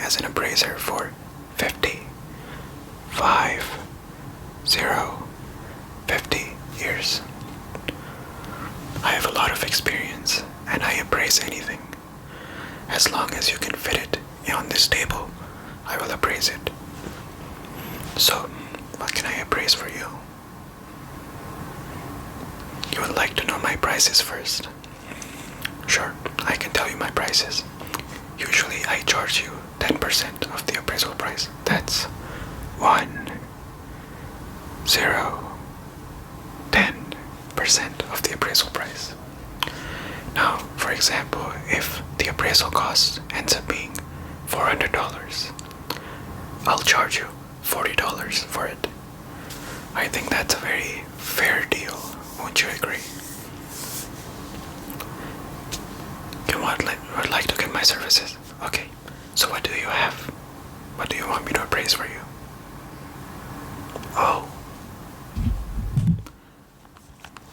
as an appraiser for 50 years. I have a lot of experience and I appraise anything. As long as you can fit it on this table, I will appraise it. So, what can I appraise for you? You would like to know my prices first? Sure, I can tell you my prices. Usually I charge you 10% of the appraisal price. That's 10% of the appraisal price. Now, for example, if the appraisal cost ends up being $400, I'll charge you $40 for it. I think that's a very fair deal, won't you agree? You would like to get my services? Okay, so what do you have? What do you want me to appraise for you? Oh.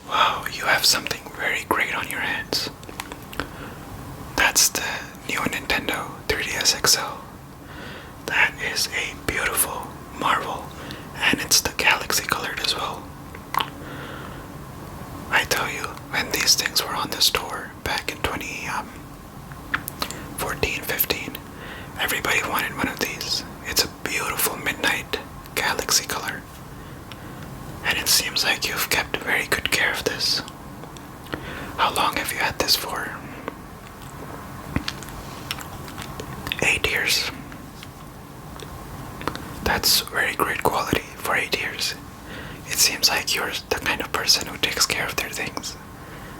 Wow, you have something very great on your hands. That's the new Nintendo 3DS XL. That is a beautiful marvel, and it's the galaxy colored as well. I tell you, when these things were on the store back in 2014-15, everybody wanted one of these. It's a beautiful midnight galaxy color, and it seems like you've kept very good care of this. How long have you had this for? 8 years. That's very great quality for 8 years. It seems like you're the kind of person who takes care of their things.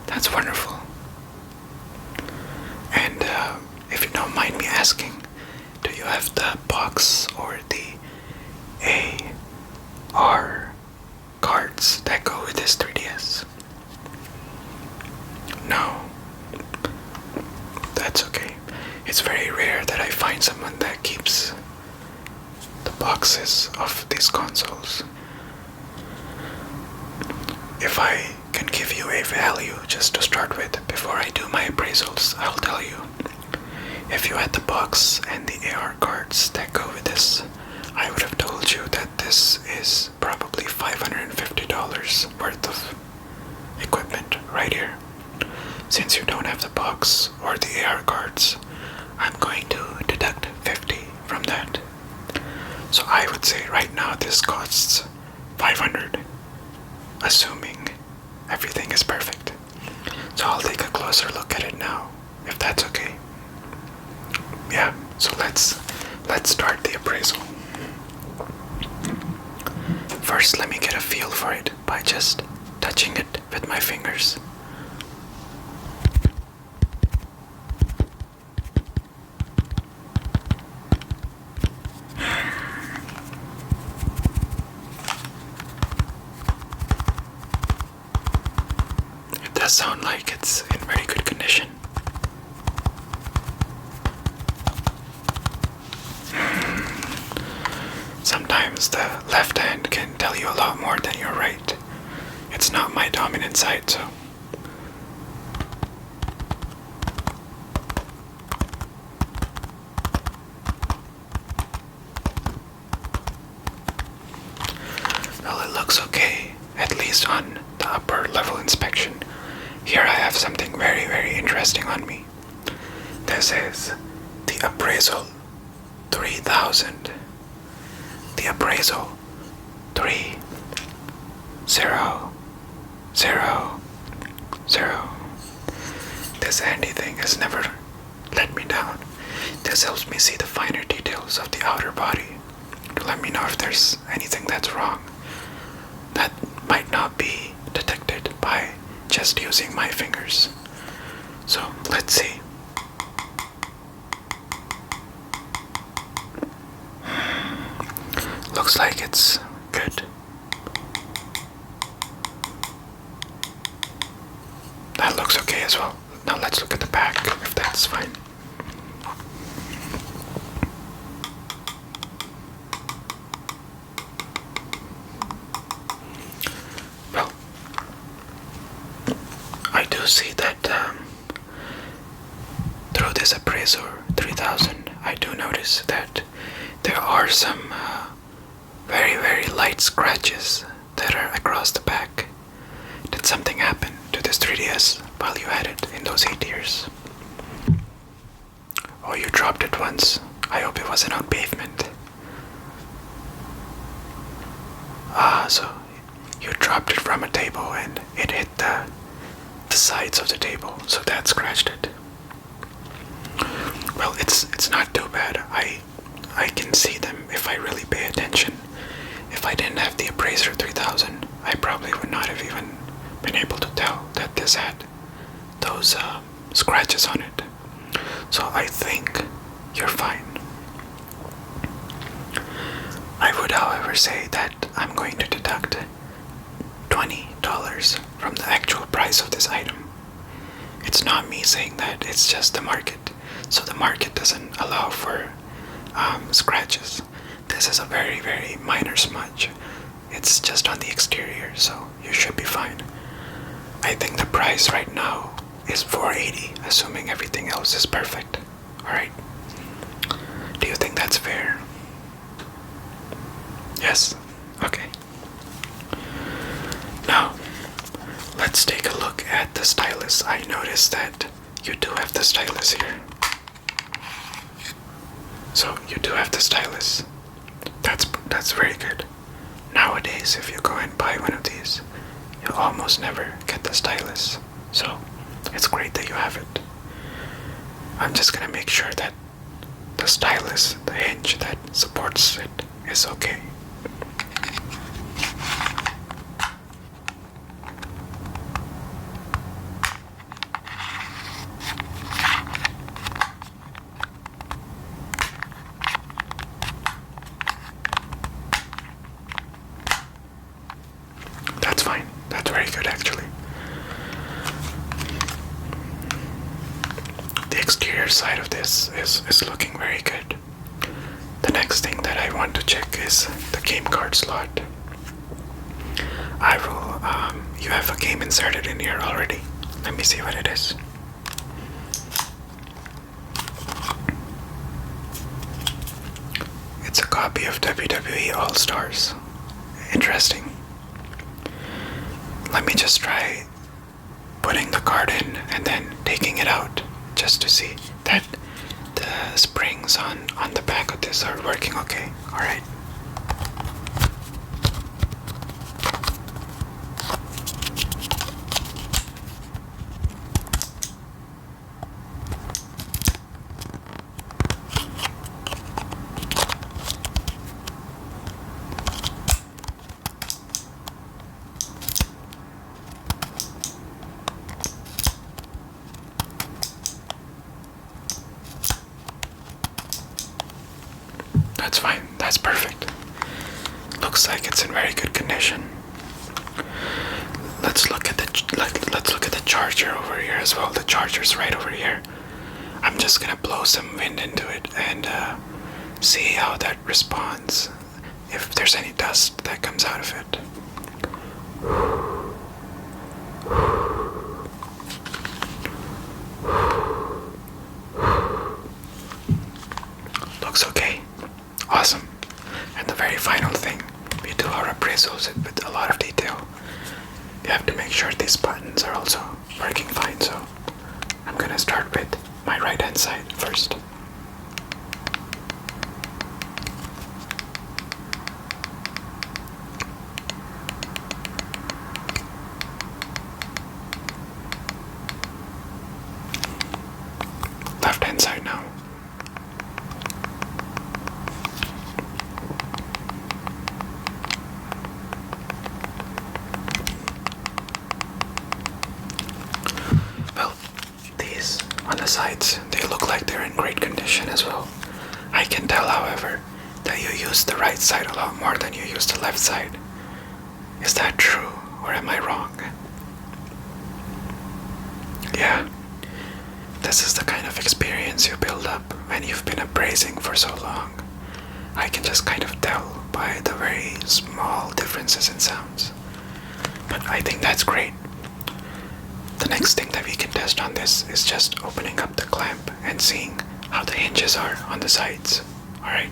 That's wonderful. And if you don't mind me asking, do you have the box or the AR cards that go with this 3DS? No. That's okay. It's very rare that I find someone that keeps the boxes of these consoles. If I can give you a value just to start with before I do my appraisals, I'll tell you. If you had the box and the AR cards that go with this, I would have told you that this is probably $550 worth of equipment right here. Since you don't have the box or the AR cards, I'm going to deduct 50 from that. So I would say right now this costs $500, assuming everything is perfect. So I'll take a closer look at it now, if that's okay. Yeah, so let's start the appraisal. First, let me get a feel for it by just touching it with my fingers. It does sound like it's in very good condition. Sometimes the left hand can tell you a lot more than your right. It's not my dominant side, so. Well, it looks okay, at least on the upper level inspection. Here I have something very, very interesting on me. This is the Appraisal 3000. The Appraisal 3000. This handy thing has never let me down. This helps me see the finer details of the outer body to let me know if there's anything that's wrong that might not be detected by just using my fingers. So let's see. Looks like it's good. That looks okay as well. Now let's look at the back, if that's fine. Well, I do see that through this Appraiser 3000, I do notice that some very, very light scratches that are across the back. Did something happen to this 3DS while you had it in those 8 years? Oh, you dropped it once. I hope it wasn't on pavement. So you dropped it from a table and it hit the sides of the table, so that scratched it. Well, it's not too bad. I can see them if I really pay attention. If I didn't have the Appraiser 3000, I probably would not have even been able to tell that this had those scratches on it. So I think you're fine. I would, however, say that I'm going to deduct $20 from the actual price of this item. It's not me saying that, it's just the market. So the market doesn't allow for scratches. This is a very, very minor smudge. It's just on the exterior, so you should be fine. I think the price right now is $480, assuming everything else is perfect. Alright? Do you think that's fair? Yes? Okay. Now, let's take a look at the stylus. I noticed that you do have the stylus here. So, you do have the stylus. That's very good. Nowadays, if you go and buy one of these, you almost never get the stylus. So, it's great that you have it. I'm just gonna make sure that the stylus, the hinge that supports it, is okay. That's fine. That's very good, actually. The exterior side of this is looking very good. The next thing that I want to check is the game card slot. You have a game inserted in here already. Let me see what it is. It's a copy of WWE All-Stars. Interesting. Let me just try putting the card in and then taking it out just to see that the springs on the back of this are working okay. Alright. That's fine. That's perfect. Looks like it's in very good condition. Let's look at the charger over here as well. The charger's right over here. I'm just gonna blow some wind into it and see how that responds. If there's any dust that comes out of it. Looks okay. Awesome. And the very final thing, we do our appraisals with a lot of detail. You have to make sure these buttons are also working fine, so I'm gonna start with my right hand side first. Left hand side now. On the sides, they look like they're in great condition as well. I can tell, however, that you use the right side a lot more than you use the left side. Is that true, or am I wrong? Yeah, this is the kind of experience you build up when you've been appraising for so long. I can just kind of tell by the very small differences in sounds. But I think that's great. The next thing that we can test on this is just opening up the clamp and seeing how the hinges are on the sides. Alright.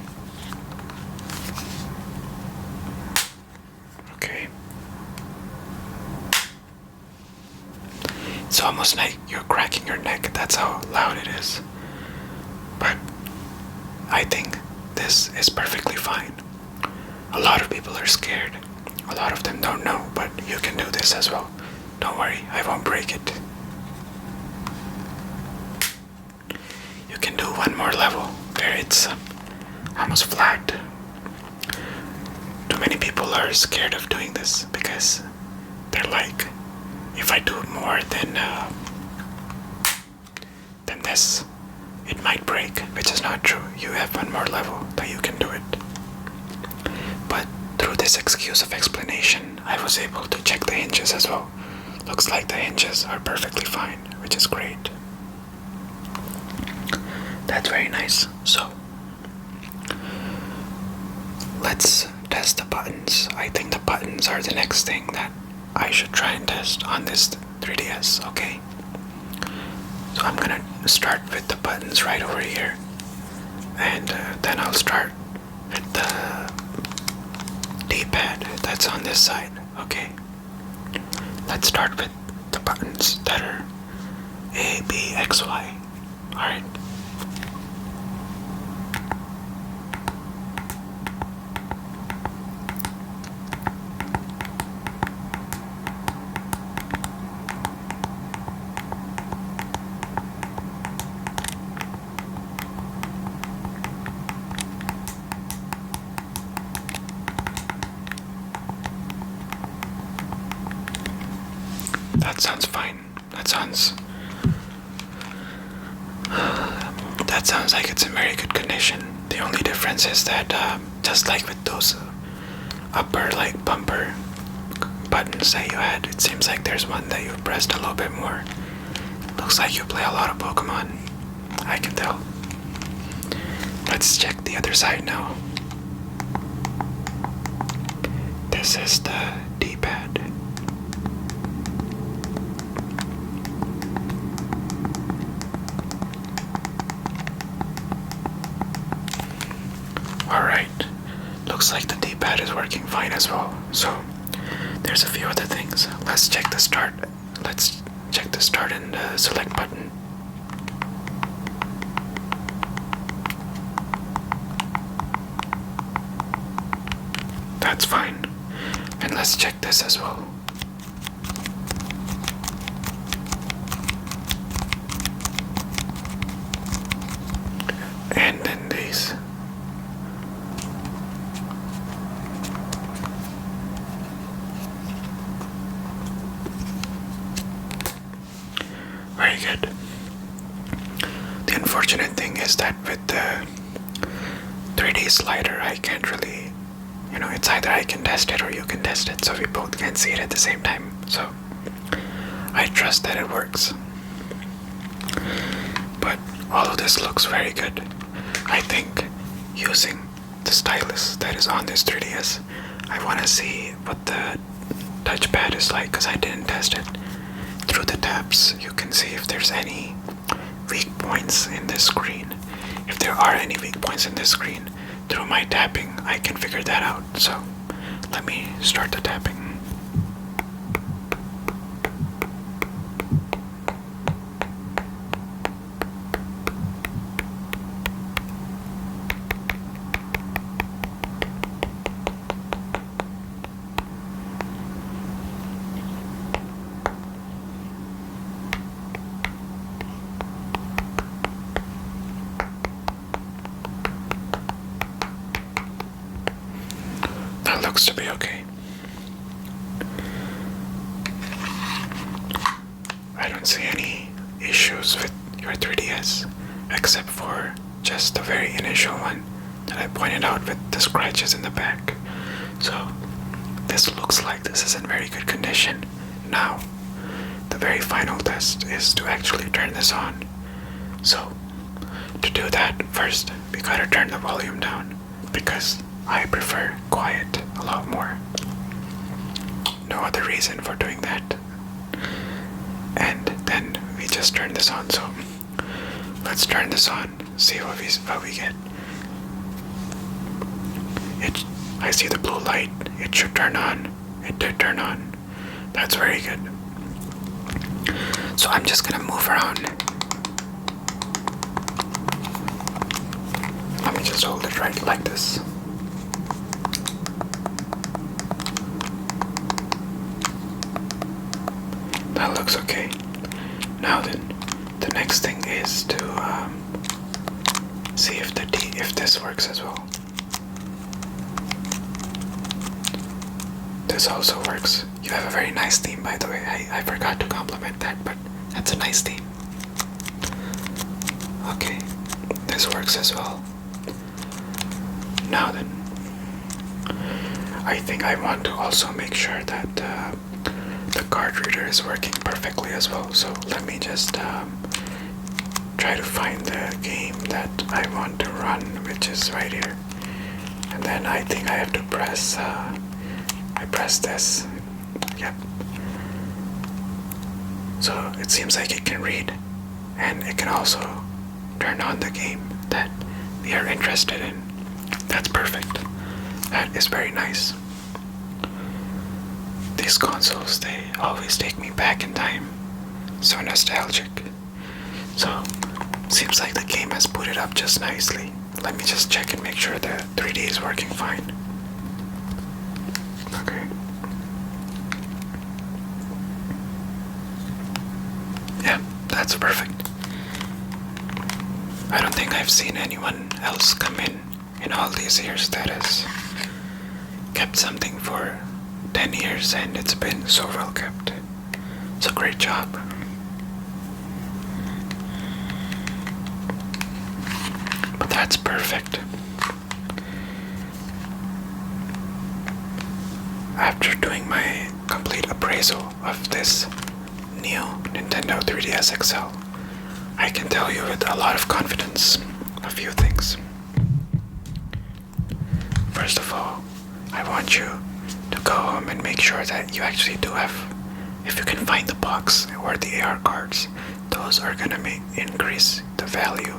It's almost like you're cracking your neck. That's how loud it is. But I think this is perfectly fine. A lot of people are scared. A lot of them don't know, but you can do this as well. Don't worry, I won't break it. You can do one more level where it's almost flat. Too many people are scared of doing this because they're like, if I do more than this, it might break, which is not true. You have one more level that you can do it. But through this excuse of explanation, I was able to check the hinges as well. Looks like the hinges are perfectly fine, which is great. That's very nice. So, let's test the buttons. I think the buttons are the next thing that I should try and test on this 3DS, okay? So I'm gonna start with the buttons right over here. And then I'll start with the D-pad that's on this side, okay? Let's start with the buttons that are A, B, X, Y. Alright. That sounds fine. That sounds like it's in very good condition. The only difference is that just like with those upper like bumper buttons that you had, it seems like there's one that you pressed a little bit more. Looks like you play a lot of Pokemon. I can tell. Let's check the other side now. This is the D-pad. Alright, looks like the D-pad is working fine as well. So, there's a few other things. Let's check the start. Let's check the start and select button. That's fine. And let's check this as well. And then these. Very good. The unfortunate thing is that with the 3D slider, I can't really, it's either I can test it or you can test it, so we both can see it at the same time. So I trust that it works. But all of this looks very good. I think using the stylus that is on this 3DS, I want to see what the touchpad is like because I didn't test it. Through the tabs, you can see if there's any weak points in this screen. If there are any weak points in this screen, through my tapping, I can figure that out. So, let me start the tapping. That looks to be okay. I don't see any issues with your 3DS, except for just the very initial one that I pointed out with the scratches in the back. So, this looks like this is in very good condition. Now, the very final test is to actually turn this on. So, to do that, first, we gotta turn the volume down, because I prefer quiet a lot more. No other reason for doing that. And then we just turn this on. So let's turn this on, see what we get. I see the blue light. It should turn on. It did turn on. That's very good. So I'm just gonna move around. Let me just hold it right like this. That looks okay. Now then, the next thing is to see if this works as well. This also works. You have a very nice theme, by the way. I forgot to compliment that, but that's a nice theme. Okay, this works as well. Now then, I think I want to also make sure that the card reader is working perfectly as well. So let me just try to find the game that I want to run, which is right here. And then I think I have to press, I press this. Yep. So it seems like it can read, and it can also turn on the game that we are interested in. That's perfect. That is very nice. These consoles, they always take me back in time. So nostalgic. So, seems like the game has booted up just nicely. Let me just check and make sure the 3D is working fine. Okay. Yeah, that's perfect. I don't think I've seen anyone else come in all these years that has kept something for 10 years and it's been so well kept. It's a great job. But that's perfect. After doing my complete appraisal of this new Nintendo 3DS XL, I can tell you with a lot of confidence a few things. First of all, I want you to go home and make sure that you actually do have, if you can find the box or the AR cards, those are gonna increase the value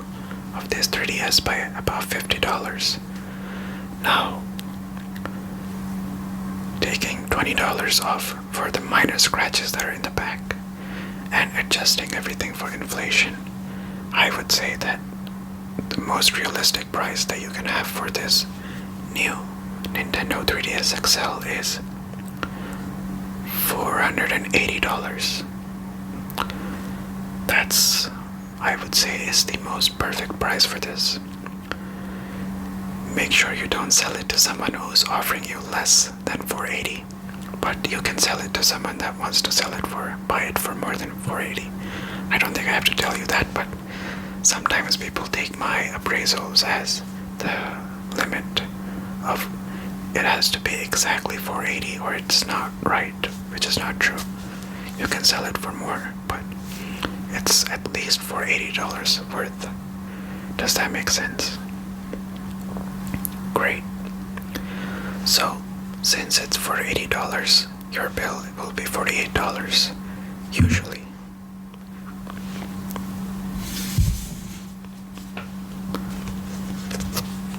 of this 3DS by about $50. Now, taking $20 off for the minor scratches that are in the back and adjusting everything for inflation, I would say that the most realistic price that you can have for this new Nintendo 3DS XL is $480. That's, I would say, is the most perfect price for this. Make sure you don't sell it to someone who's offering you less than $480, but you can sell it to someone that wants to buy it for more than $480. I don't think I have to tell you that, but sometimes people take my appraisals as the limit of it has to be exactly $480 or it's not right, which is not true. You can sell it for more, but it's at least $480 worth. Does that make sense? Great. So, since it's $480, your bill will be $48, usually.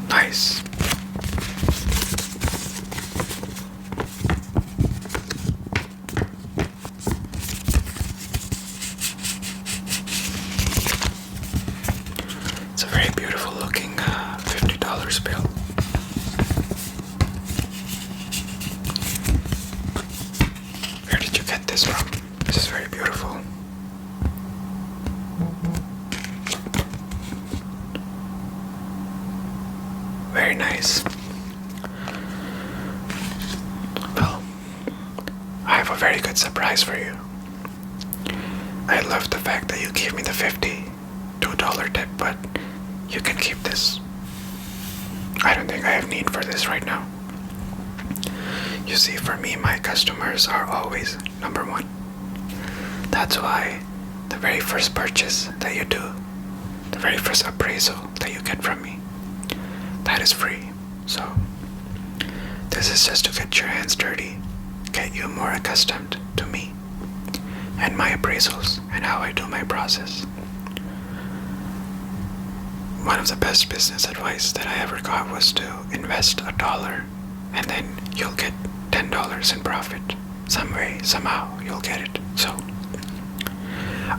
Nice. It's a very beautiful looking $50 bill. Where did you get this from? This is very beautiful. Very nice. Well, I have a very good surprise for you. I love the fact that you gave me the $52 tip, but you can keep this. I don't think I have need for this right now. You see, for me, my customers are always number one. That's why the very first purchase that you do, the very first appraisal that you get from me, that is free. So, this is just to get your hands dirty, get you more accustomed to me and my appraisals and how I do my process. One of the best business advice that I ever got was to invest $1 and then you'll get $10 in profit. Some way, somehow, you'll get it. So,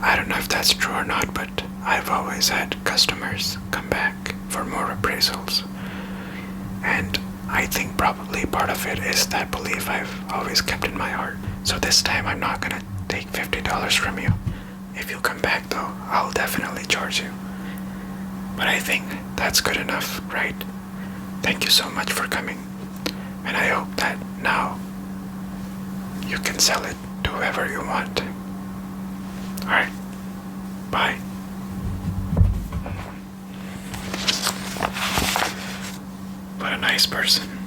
I don't know if that's true or not, but I've always had customers come back for more appraisals. And I think probably part of it is that belief I've always kept in my heart. So this time I'm not gonna take $50 from you. If you come back though, I'll definitely charge you. But I think that's good enough, right? Thank you so much for coming. And I hope that now you can sell it to whoever you want. Alright, bye. What a nice person.